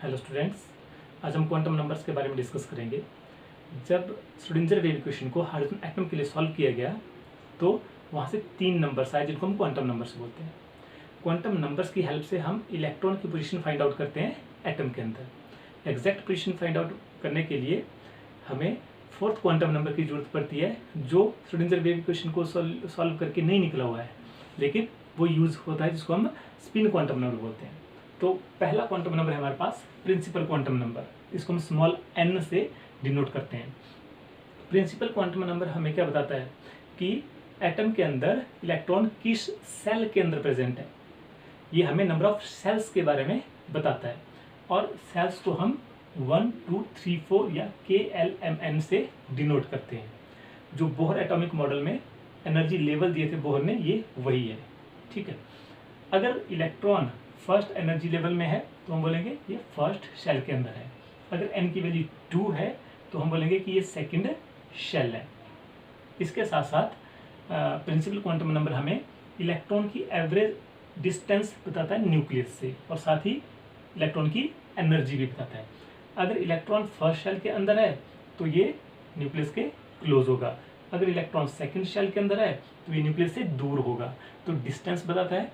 Hello students, आज हम quantum numbers के बारे में डिस्कस करेंगे। जब श्रोडिंगर वेव इक्वेशन को हाइड्रोजन एटम के लिए सॉल्व किया गया तो वहाँ से 3 नंबर्स आए जिनको हम क्वांटम नंबर्स बोलते हैं। क्वांटम नंबर्स की हेल्प से हम इलेक्ट्रॉन की पोजीशन फाइंड आउट करते हैं एटम के अंदर। एग्जैक्ट पोजीशन फाइंड आउट करने के लिए हमें 4th क्वांटम नंबर की जरूरत पड़ती है, जो श्रोडिंगर वेव इक्वेशन को सॉल्व करके नहीं निकला हुआ है, लेकिन वो यूज़ होता है, जिसको हम स्पिन क्वांटम नंबर बोलते हैं। तो पहला क्वांटम नंबर है हमारे पास प्रिंसिपल क्वांटम नंबर, इसको हम स्मॉल n से डिनोट करते हैं। प्रिंसिपल क्वांटम नंबर हमें क्या बताता है कि एटम के अंदर इलेक्ट्रॉन किस सेल के अंदर प्रेजेंट है। ये हमें नंबर ऑफ सेल्स के बारे में बताता है, और सेल्स को हम 1, 2, 3, 4 या KLMN से डिनोट करते हैं। जो बोहर एटॉमिक मॉडल में एनर्जी लेवल दिए थे बोहर ने, ये वही है। ठीक है, अगर इलेक्ट्रॉन फर्स्ट एनर्जी लेवल में है तो हम बोलेंगे ये फर्स्ट शेल के अंदर है। अगर n की वैल्यू 2 है तो हम बोलेंगे कि ये सेकंड शेल है। इसके साथ साथ प्रिंसिपल क्वांटम नंबर हमें इलेक्ट्रॉन की एवरेज डिस्टेंस बताता है न्यूक्लियस से, और साथ ही इलेक्ट्रॉन की एनर्जी भी बताता है। अगर इलेक्ट्रॉन फर्स्ट शेल के अंदर है तो ये न्यूक्लियस के क्लोज होगा, अगर इलेक्ट्रॉन सेकंड शेल के अंदर है तो ये न्यूक्लियस से दूर होगा। तो डिस्टेंस बताता है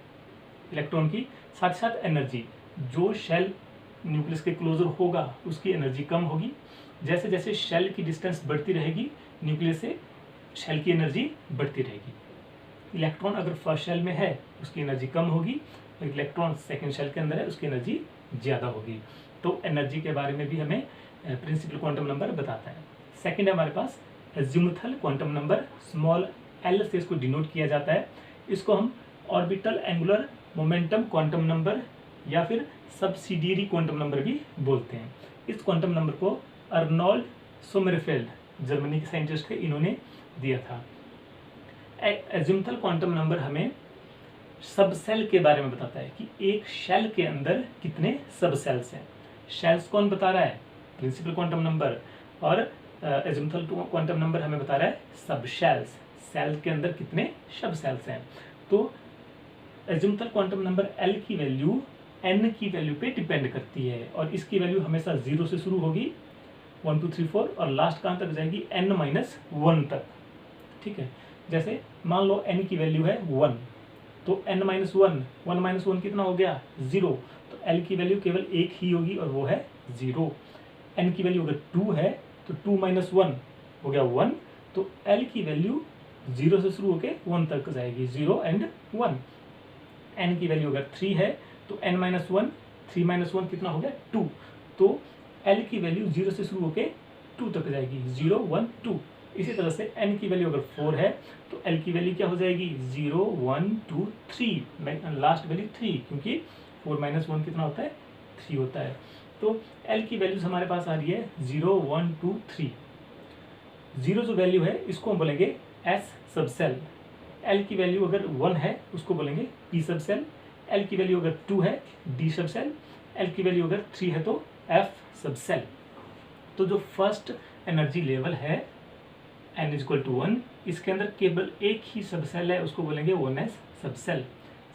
इलेक्ट्रॉन की, साथ साथ एनर्जी। जो शेल न्यूक्लियस के क्लोजर होगा उसकी एनर्जी कम होगी। जैसे जैसे शेल की डिस्टेंस बढ़ती रहेगी, न्यूक्लियस से शेल की एनर्जी बढ़ती रहेगी। इलेक्ट्रॉन अगर फर्स्ट शेल में है उसकी एनर्जी कम होगी, और इलेक्ट्रॉन सेकंड शेल के अंदर है उसकी एनर्जी ज़्यादा होगी। तो एनर्जी के बारे में भी हमें प्रिंसिपल क्वांटम नंबर बताता है। सेकेंड है हमारे पास azimuthal quantum number, small l से इसको डिनोट किया जाता है। इसको हम orbital angular momentum quantum number या फिर सब्सिडियरी क्वांटम नंबर भी बोलते हैं। इस क्वांटम नंबर को अर्नोल्ड सोमरफेल्ड, जर्मनी के साइंटिस्ट है, इन्होंने दिया था। एजिमुथल क्वांटम नंबर हमें सब सेल के बारे में बताता है कि एक शेल के अंदर कितने सब सेल्स हैं। शेल्स कौन बता रहा है? Principal quantum number. और एजिमुथल क्वांटम नंबर हमें बता रहा है सब शेल्स, सेल के अंदर कितने सब सेल्स हैं। तो एजिमुथल क्वांटम नंबर L की वैल्यू n की वैल्यू पे डिपेंड करती है, और इसकी वैल्यू हमेशा 0 से शुरू होगी, 1, 2, 3, 4, और लास्ट कहाँ तक जाएगी? n-1 तक। ठीक है, जैसे मान लो n की वैल्यू है 1, तो n-1, 1 - 1 कितना हो गया? 0। तो L की वैल्यू केवल एक ही होगी और वो है 0। n की वैल्यू अगर 2 है तो 2 - 1 हो गया 1। तो L की वैल्यू 0 से शुरू होकर 1 तक जाएगी, 0 and 1। n की वैल्यू अगर 3 है तो n-1, 3 - 1 कितना हो गया? 2। तो L की वैल्यू 0 से शुरू होकर 2 तक जाएगी, 0, 1, 2। इसी तरह से n की वैल्यू अगर 4 है तो L की वैल्यू क्या हो जाएगी? 0, 1, 2, 3, लास्ट वैल्यू 3, क्योंकि 4 - 1 कितना होता है? 3 होता है। तो L की वैल्यूज हमारे पास आ रही है 0, 1, 2, 3। 0 जो वैल्यू है इसको हम बोलेंगे S सब सेल। L की वैल्यू अगर 1 है उसको बोलेंगे P सब सेल। L की वैल्यू अगर 2 है D सब सेल। L की वैल्यू अगर 3 है तो F सब सेल। तो जो फर्स्ट एनर्जी लेवल है n=1, इसके अंदर केवल एक ही सब सेल है, उसको बोलेंगे 1s सब सेल।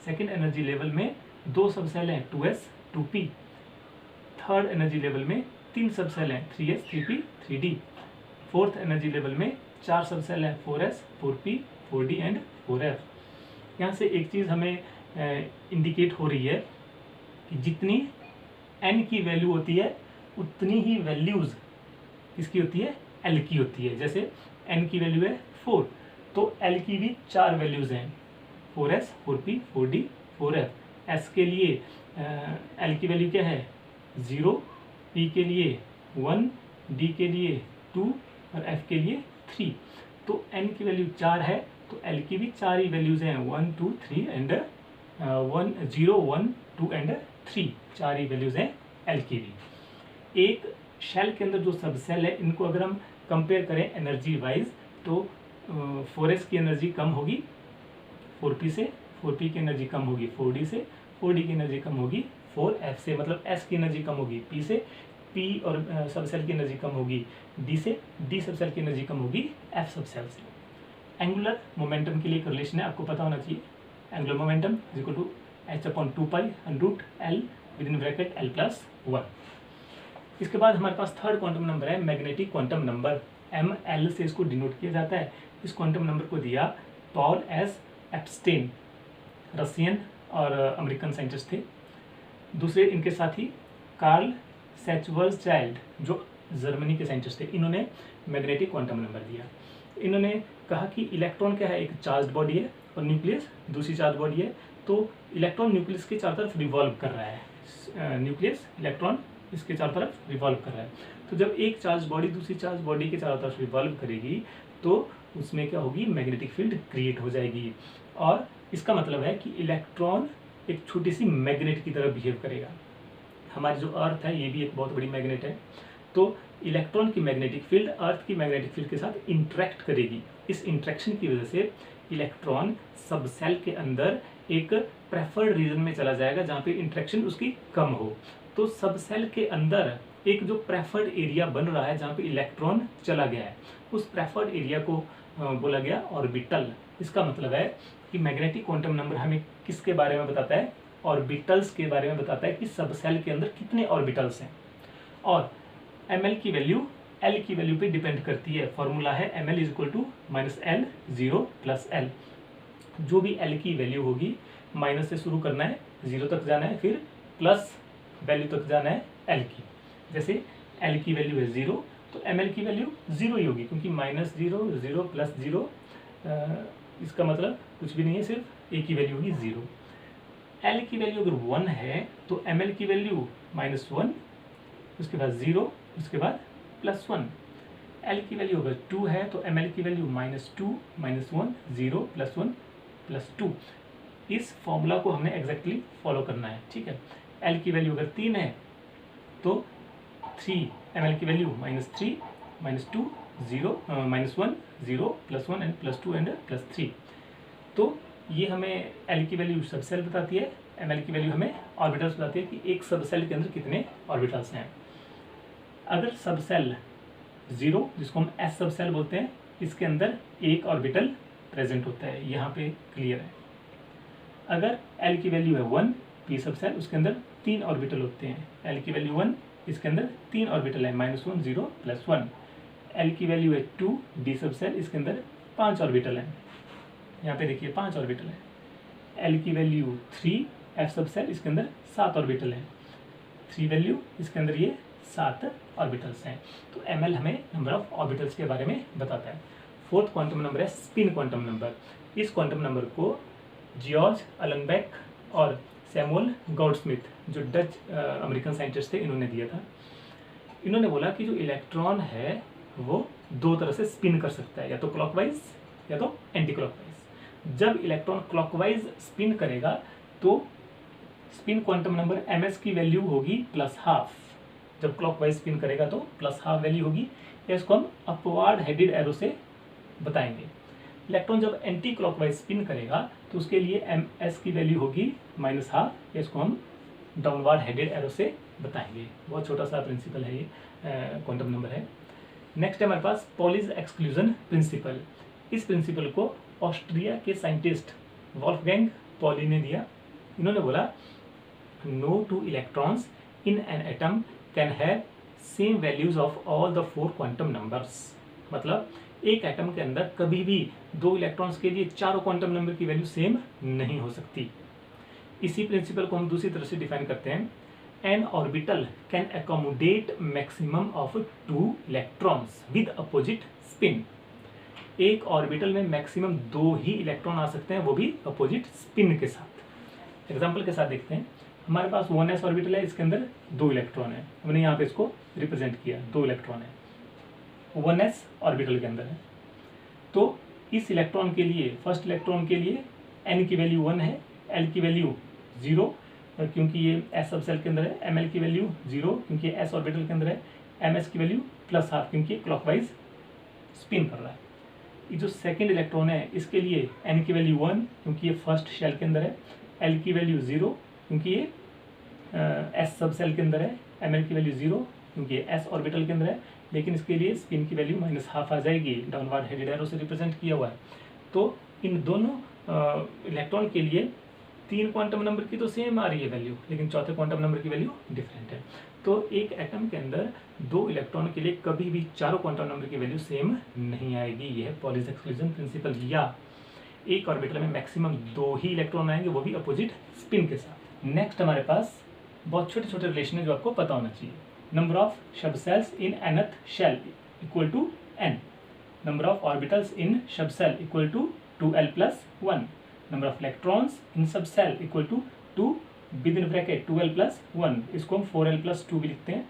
सेकेंड एनर्जी लेवल में 2 सब सेल हैं, 2s, 2p। Third energy level में 3 सब सेल हैं, 3s, 3p, 3d। Fourth energy level में 4 सब सेल हैं, 4s, 4p, 4d and 4f। यहाँ से एक चीज़ हमें इंडिकेट हो रही है कि जितनी n की वैल्यू होती है उतनी ही वैल्यूज़ किसकी होती है? L की होती है। जैसे n की वैल्यू है 4 तो L की भी 4 वैल्यूज़ हैं, 4s, 4p, 4d, 4f। s के लिए L की वैल्यू क्या है? 0, p के लिए 1, d के लिए 2 और f के लिए 3। तो n की वैल्यू 4 है तो L की भी 4 ही वैल्यूज़ हैं, 1, 2, 3 एंड 0, 1, 2 एंड 3, 4 ही वैल्यूज़ हैं L की भी। एक शेल के अंदर जो सब सेल है, इनको अगर हम कंपेयर करें एनर्जी वाइज तो 4s की एनर्जी कम होगी 4p से, 4p की एनर्जी कम होगी 4d से, 4d की एनर्जी कम होगी 4f से। मतलब s की एनर्जी कम होगी p से, p और सब सेल की एनर्जी कम होगी d से, d सब सेल की एनर्जी कम होगी f सब सेल से। एंगुलर मोमेंटम के लिए एक रिलेशन है, आपको पता होना चाहिए। एंगुलर मोमेंटम = h/2 पाई √L (L + 1). इसके बाद हमारे पास थर्ड क्वांटम नंबर है मैग्नेटिक क्वांटम नंबर, ML से इसको डिनोट किया जाता है। इस क्वांटम नंबर को दिया पॉल एस एप्स्टेन, रशियन और अमेरिकन साइंटिस्ट थे। दूसरे इनके साथी कार्ल सैचवर्सचाइल्ड जो जर्मनी के साइंटिस्ट थे, इन्होंने मैग्नेटिक क्वांटम नंबर दिया। इन्होंने कहा कि इलेक्ट्रॉन क्या है, एक चार्ज बॉडी है और न्यूक्लियस दूसरी चार्ज बॉडी है, तो इलेक्ट्रॉन न्यूक्लियस के चारों तरफ रिवॉल्व कर रहा है, न्यूक्लियस इलेक्ट्रॉन इसके चारों तरफ रिवॉल्व कर रहा है। तो जब एक चार्ज बॉडी दूसरी चार्ज बॉडी के चारों तरफ रिवॉल्व करेगी तो उसमें क्या होगी, मैग्नेटिक फील्ड क्रिएट हो जाएगी। और इसका मतलब है कि इलेक्ट्रॉन एक छोटी सी मैग्नेट की तरह बिहेव करेगा। हमारी जो अर्थ है ये भी एक बहुत बड़ी मैग्नेट है, तो इलेक्ट्रॉन की मैग्नेटिक फील्ड अर्थ की मैग्नेटिक फील्ड के साथ इंटरेक्ट करेगी। इस इंटरेक्शन की वजह से इलेक्ट्रॉन सब सेल के अंदर एक प्रेफर्ड रीजन में चला जाएगा जहाँ पे इंटरेक्शन उसकी कम हो। तो सब सेल के अंदर एक जो प्रेफर्ड एरिया बन रहा है जहाँ पे इलेक्ट्रॉन चला गया है, उस प्रेफर्ड एरिया को बोला गया ऑर्बिटल। इसका मतलब है कि मैग्नेटिक क्वांटम नंबर हमें किसके बारे में बताता है, ऑर्बिटल्स के बारे में बताता है कि सब सेल के अंदर कितने ऑर्बिटल्स हैं। और ml की वैल्यू l की वैल्यू पे डिपेंड करती है। फॉर्मूला है ml = -l 0 + l। जो भी l की वैल्यू होगी माइनस से शुरू करना है, 0 तक जाना है, फिर प्लस वैल्यू तक जाना है l की। जैसे l की वैल्यू है 0 तो ml की वैल्यू 0 ही होगी, क्योंकि -0 0 + 0 इसका मतलब कुछ भी नहीं है, सिर्फ a की वैल्यू होगी 0। l की वैल्यू अगर 1 है तो ml की वैल्यू -1, उसके बाद 0, उसके बाद +1। l की वैल्यू अगर 2 है तो ml की वैल्यू -2 -1 0 +1 +2। इस फॉर्मूला को हमने एग्जैक्टली फॉलो करना है, ठीक है। l की वैल्यू अगर 3 है तो 3 ml की वैल्यू -3 -2 0 -1 0 +1 एंड +2 एंड +3। तो ये हमें l की वैल्यू सब सेल बताती है, ml की वैल्यू हमें ऑर्बिटल्स बताती है कि एक सब सेल के अंदर कितने ऑर्बिटल्स हैं। अगर सब सेल 0 जिसको हम s सब सेल बोलते हैं, इसके अंदर एक ऑर्बिटल प्रेजेंट होता है, यहाँ पे क्लियर है। अगर l की वैल्यू है 1 p सब सेल, उसके अंदर 3 ऑर्बिटल होते हैं। l की वैल्यू 1, इसके अंदर 3 ऑर्बिटल है, -1 0 +1। l की वैल्यू है 2 d सब सेल, इसके अंदर 5 ऑर्बिटल है, यहाँ पे देखिए 5 ऑर्बिटल है। l की वैल्यू 3 f सब सेल, इसके अंदर 7 ऑर्बिटल है, 3 वैल्यू, इसके अंदर ये 7 ऑर्बिटल्स हैं। तो ml हमें नंबर ऑफ ऑर्बिटल्स के बारे में बताता है। फोर्थ क्वांटम नंबर है स्पिन क्वांटम नंबर। इस क्वांटम नंबर को जॉर्ज अलेनबेक और सैमुअल गॉडस्मिथ जो डच अमेरिकन साइंटिस्ट थे, इन्होंने दिया था। इन्होंने बोला कि जो इलेक्ट्रॉन है वो 2 तरह से स्पिन कर सकता है, या तो क्लॉकवाइज या तो एंटी क्लॉकवाइज। जब इलेक्ट्रॉन क्लॉकवाइज स्पिन करेगा तो स्पिन क्वांटम नंबर ms की वैल्यू होगी +½ जब क्लॉकवाइज स्पिन करेगा तो +½ वैल्यू होगी। इसको हम अपवार्ड हेडेड एरो से बताएंगे। इलेक्ट्रॉन जब एंटी क्लॉकवाइज स्पिन करेगा तो उसके लिए ms की वैल्यू होगी -½ इसको हम डाउनवार्ड हेडेड एरो से बताएंगे। बहुत छोटा सा प्रिंसिपल है ये, क्वांटम नंबर है। नेक्स्ट है हमारे पास पॉलीज एक्सक्लूजन प्रिंसिपल। इस प्रिंसिपल को ऑस्ट्रिया के साइंटिस्ट वॉल्फगैंग पॉली ने दिया। इन्होंने बोला no 2 electrons in an atom can have same values of all the 4 quantum numbers. मतलब एक एटम के अंदर कभी भी 2 इलेक्ट्रॉन्स के लिए चारों क्वांटम नंबर की वैल्यू सेम नहीं हो सकती। इसी प्रिंसिपल को हम दूसरी तरह से डिफाइन करते हैं, N orbital can accommodate maximum of 2 electrons with opposite spin. एक ऑर्बिटल में मैक्सिमम 2 ही इलेक्ट्रॉन आ सकते हैं, वो भी अपोजिट स्पिन के साथ। एग्जाम्पल के साथ देखते हैं। हमारे पास 1s ऑर्बिटल है, इसके अंदर 2 इलेक्ट्रॉन है, हमने यहाँ पे इसको रिप्रेजेंट किया, 2 इलेक्ट्रॉन है 1s ऑर्बिटल के अंदर है। तो इस इलेक्ट्रॉन के लिए, फर्स्ट इलेक्ट्रॉन के लिए n की वैल्यू 1 है, l की वैल्यू 0 क्योंकि ये s सब सेल के अंदर है, ml की वैल्यू 0 क्योंकि ये s ऑर्बिटल के अंदर है, ms की वैल्यू +½ क्योंकि क्लॉकवाइज स्पिन कर रहा है। ये जो सेकेंड इलेक्ट्रॉन है इसके लिए n की वैल्यू 1 क्योंकि ये फर्स्ट शेल के अंदर है, l की वैल्यू 0 क्योंकि ये s सब सेल के अंदर है, ml की वैल्यू 0 क्योंकि ये s ऑर्बिटल के अंदर है, लेकिन इसके लिए स्पिन की वैल्यू -½ आ जाएगी, डाउनवार्ड हेडेड एरो से रिप्रेजेंट किया हुआ है। तो इन दोनों इलेक्ट्रॉन के लिए 3 क्वांटम नंबर की तो सेम आ रही है वैल्यू, लेकिन चौथे क्वांटम नंबर की वैल्यू डिफरेंट है। तो एक एटम के अंदर 2 इलेक्ट्रॉन के लिए कभी भी चारों क्वांटम नंबर की वैल्यू सेम नहीं आएगी। यह है पॉलीज एक्सक्लूजन प्रिंसिपल। या एक ऑर्बिटल में मैक्सिमम 2 ही इलेक्ट्रॉन आएंगे, वो भी अपोजिट स्पिन के साथ। नेक्स्ट हमारे पास बहुत छोटे छोटे रिलेशन है जो आपको पता होना चाहिए। Number of sub shells in nth shell equal to n, number of orbitals in sub shell equal to 2l+1, number of electrons in sub shell equal to 2 with in bracket 2l+1, इसको हम 4l+2 भी लिखते हैं।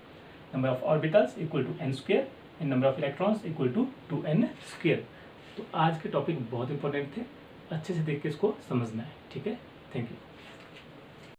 Number of orbitals equal to n square and number of electrons equal to 2n square. तो आज के topic बहुत important थे, अच्छे से देख के इसको समझना है। ठीक है, थैंक यू।